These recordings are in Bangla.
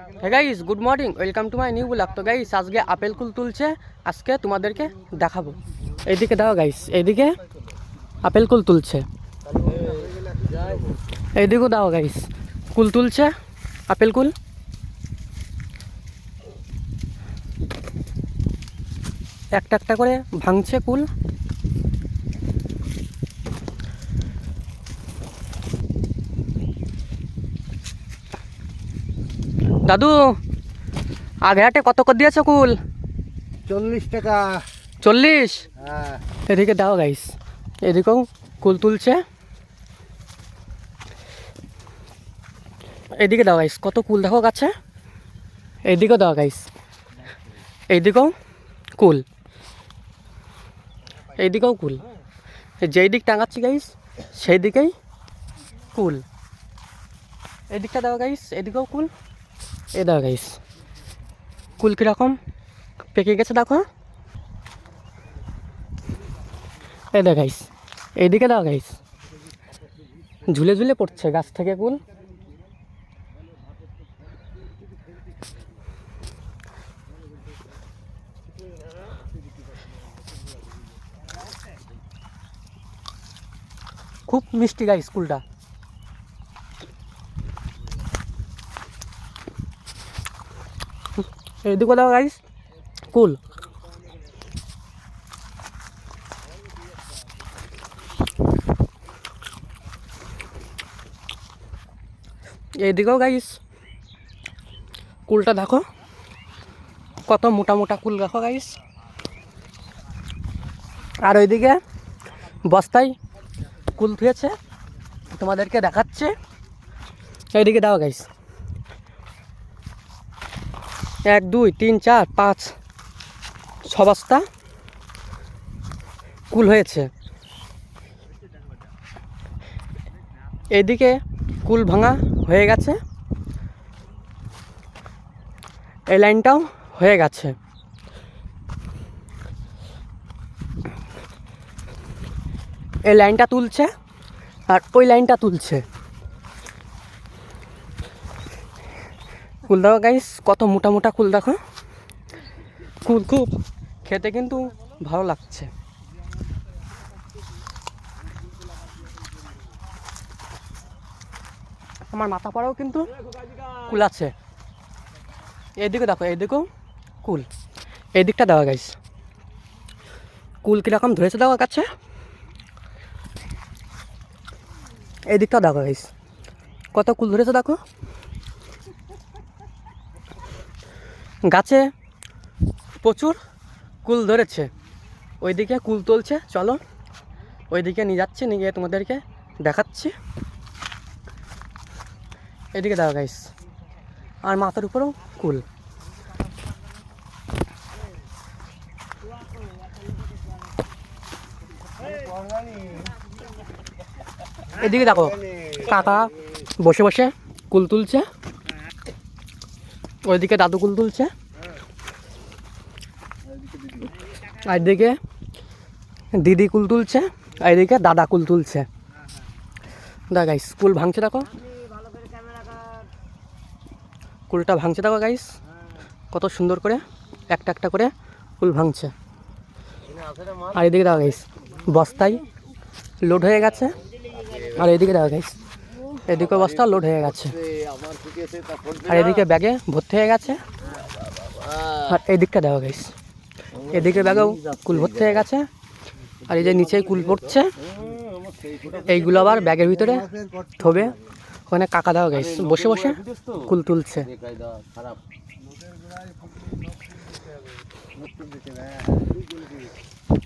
Hey guys, good morning, welcome to my new blog. তো গাইস, আজকে আপেল কুল তুলছে, আজকে তোমাদেরকে দেখাবো। এইদিকে দাও গাইস, এইদিকে আপেল কুল তুলছে, এইদিকেও দাও গাইস, কুল তুলছে, আপেল কুল। একটা একটা করে ভাঙছে কুল। দাদু, আগে হাটে কত করে দিয়েছো কুল? 40 টাকা। 40? হ্যাঁ। এদিকে দাও গাইস, এদিকেও কুল তুলছে। এদিকে দাও গাইস, কত কুল দেখো গাছে। এইদিকেও দাও গাইস, এইদিকেও কুল, এইদিকেও কুল। যেই দিক টাঙাচ্ছি গাইস সেই দিকেই কুল। এদিকটা দাও গাইস, এদিকেও কুল। এ দাও গাইস, কুল কীরকম পেকে গেছে দেখো। এ দাও গাইস, এইদিকে দাও গাইস, ঝুলে ঝুলে পড়ছে গাছ থেকে কুল। খুব মিষ্টি গাইস কুলটা। এইদিকে দাও গাইস, কুল। এইদিকেও গাইস, কুলটা দেখো, কত মোটা মোটা কুল দেখো গাইস। আর ওইদিকে বস্তায় কুল থুয়েছে, তোমাদেরকে দেখাচ্ছে। এইদিকে দাও গাইস, 1 2 3 4 5 6 বস্তা কুল হয়েছে। এইদিকে কুল ভাঙা হয়ে গেছে, এই লাইনটাও হয়ে গেছে। এই লাইনটা তুলছে আর ওই লাইনটা তুলছে। কুল দেখো গাইস, কত মোটা মোটা কুল দেখো। কুল খুব খেতে কিন্তু ভালো লাগছে। আমার মাথা পাড়াও কিন্তু কুল আছে। এইদিকে দেখো, এইদিকেও কুল। এই দিকটা দেওয়া গাইস, কুল কীরকম ধরেছে দেখো কাছে। এই দিকটা দেখো গাইস, কত কুল ধরেছে দেখো। গাছে প্রচুর কুল ধরেছে। ওইদিকে কুল তুলছে, চলো ওইদিকে নিয়ে যাচ্ছি, নিয়ে গিয়ে তোমাদেরকে দেখাচ্ছি। এদিকে দেখো গাইস, আর মাথার উপরেও কুল। এদিকে দেখো, কাকা বসে বসে কুল তুলছে, ওইদিকে দাদু কুল তুলছে, আর এদিকে দিদি কুল তুলছে, আর এদিকে দাদা কুল তুলছে। দেখো গাইস, কুল ভাঙছে দেখো, কুলটা ভাঙছে দেখো গাইস, কত সুন্দর করে একটা একটা করে কুল ভাঙছে। আর এদিকে দেখো গাইস, বস্তায় লোড হয়ে গেছে। আর এদিকে দেখো গাইস, এদিকে বস্তা লোড হয়ে গেছে, আর এদিকে ব্যাগে ভর্তি হয়ে গেছে। আর এই দিকটা দেখো গাইস, এদিকে ব্যাগেও কুল ভর্তি হয়ে গেছে। আর এই যে নিচেই কুল পড়ছে, এইগুলো আবার ব্যাগের ভিতরে থবে। ওখানে কাকা দাও গাইস বসে বসে কুল তুলছে।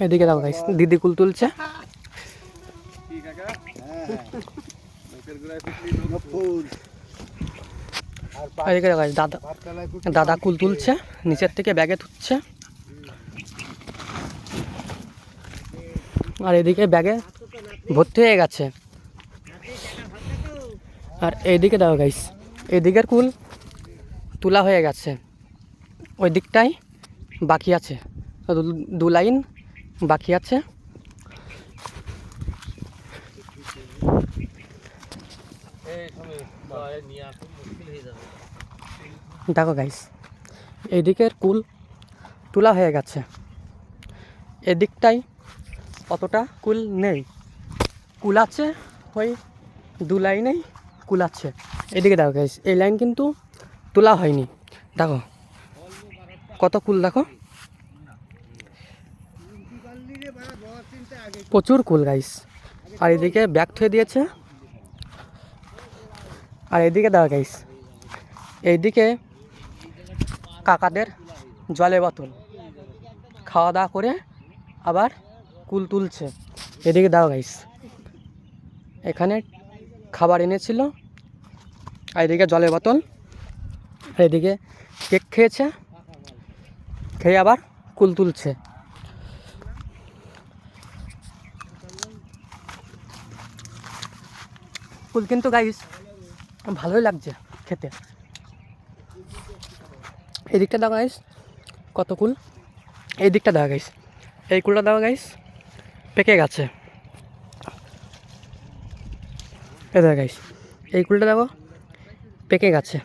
এদিকে দাও গাইস, দিদি কুল তুলছে। এদিকে দাও গাইস, দাদা কুল তুলছে, নিচের থেকে ব্যাগে তুলছে। আর এদিকে ব্যাগে ভর্তি হয়ে গেছে। আর এইদিকে দাও গাইস, এদিকের কুল তোলা হয়ে গেছে, ওই দিকটাই বাকি আছে, 2 লাইন বাকি আছে। দেখো গাইস, এদিকের কুল তোলা হয়ে গেছে, এদিকটাই অতটা কুল নেই, কুল আছে ওই 2 লাইনেই কুল আছে। এদিকে দেখো গাইস, এই লাইন কিন্তু তোলা হয়নি। দেখো কত কুল, দেখো প্রচুর কুল গাইস। আর এদিকে ব্যাগ থুয়ে দিয়েছে। আর এদিকে দেখো গাইস, এইদিকে কাকাদের জলের বোতল, খাওয়া দাওয়া করে আবার কুল তুলছে। এদিকে দাও গাইস, এখানে খাবার এনেছিল, আর এদিকে জলের বোতল, আর এদিকে কেক খেয়েছে, খেয়ে আবার কুল তুলছে। কুল কিন্তু গাইস ভালোই লাগছে খেতে। এদিকটা দাও গাইস কত কুল, এই দিকটা দাও গাইস, এই কুলটা দাও গাইস পেকে গেছে। এই দাও গাইস, এই কুলটা দেখো পেকে গেছে।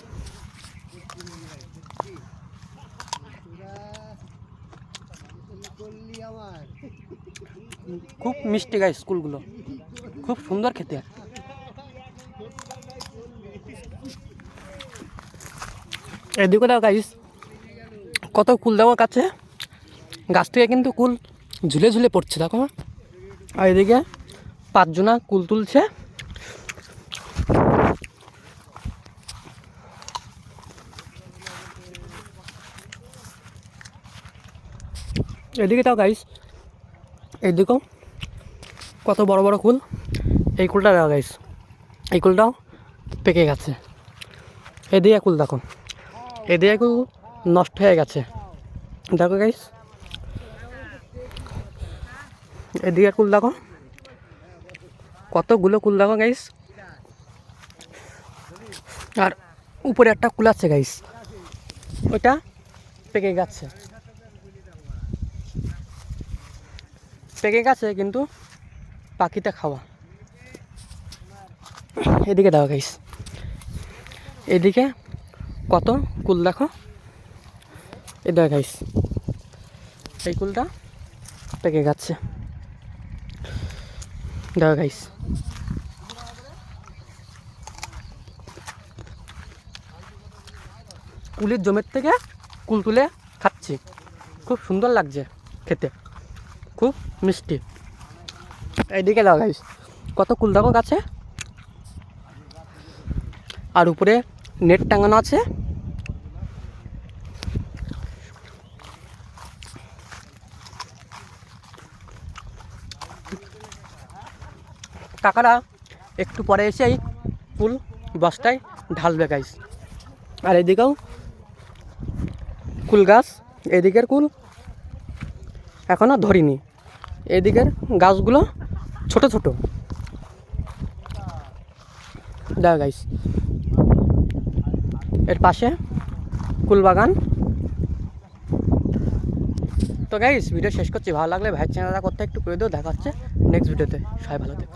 খুব মিষ্টি গাইস কুলগুলো, খুব সুন্দর খেতে। এদিকে দাও গাইস কত কুল দেওয়ার কাছে, গাছ থেকে কিন্তু কুল ঝুলে ঝুলে পড়ছে দেখো। আর এদিকে 5 জনা কুল তুলছে। এদিকে দাও গাইস, এদিকেও কত বড় বড় কুল। এই কুলটা দাও গাইস, এই কুলটাও পেকে গেছে। এদিকে কুল দেখো, এদিকে কুল নষ্ট হয়ে গেছে দেখো গাইস। এদিকে কুল দেখো কতগুলো কুল দেখো গাইস। আর উপরে একটা কুল আছে গাইস, ওইটা পেকে গেছে, পেকে গেছে কিন্তু পাখিটা খাওয়া। এদিকে দাও গাইস, এদিকে কত কুল দেখো। এই দেখো গাইস, এই কুলটা পেকে গেছে দেখো গাইস। কুলের জমির থেকে কুল তুলে খাচ্ছি, খুব সুন্দর লাগছে খেতে, খুব মিষ্টি। এইদিকে দাও গাইস কত কুল দেখো গাছে। আর উপরে নেট টাঙানো আছে। কাকারা একটু পরে এসেই কুল বস্তায় ঢালবে গাইস। আর এদিকেও কুল গাছ, এদিকের কুল এখনও ধরিনি, এদিকের গাছগুলো ছোট ছোট দেখো গাইস। এর পাশে কুল বাগান। তো গাইস ভিডিও শেষ করছি, ভালো লাগলে ভাইয়ের চ্যানেলটা করতে একটু করে দিও। দেখা হচ্ছে নেক্সট ভিডিওতে, সবাই ভালো থেকো।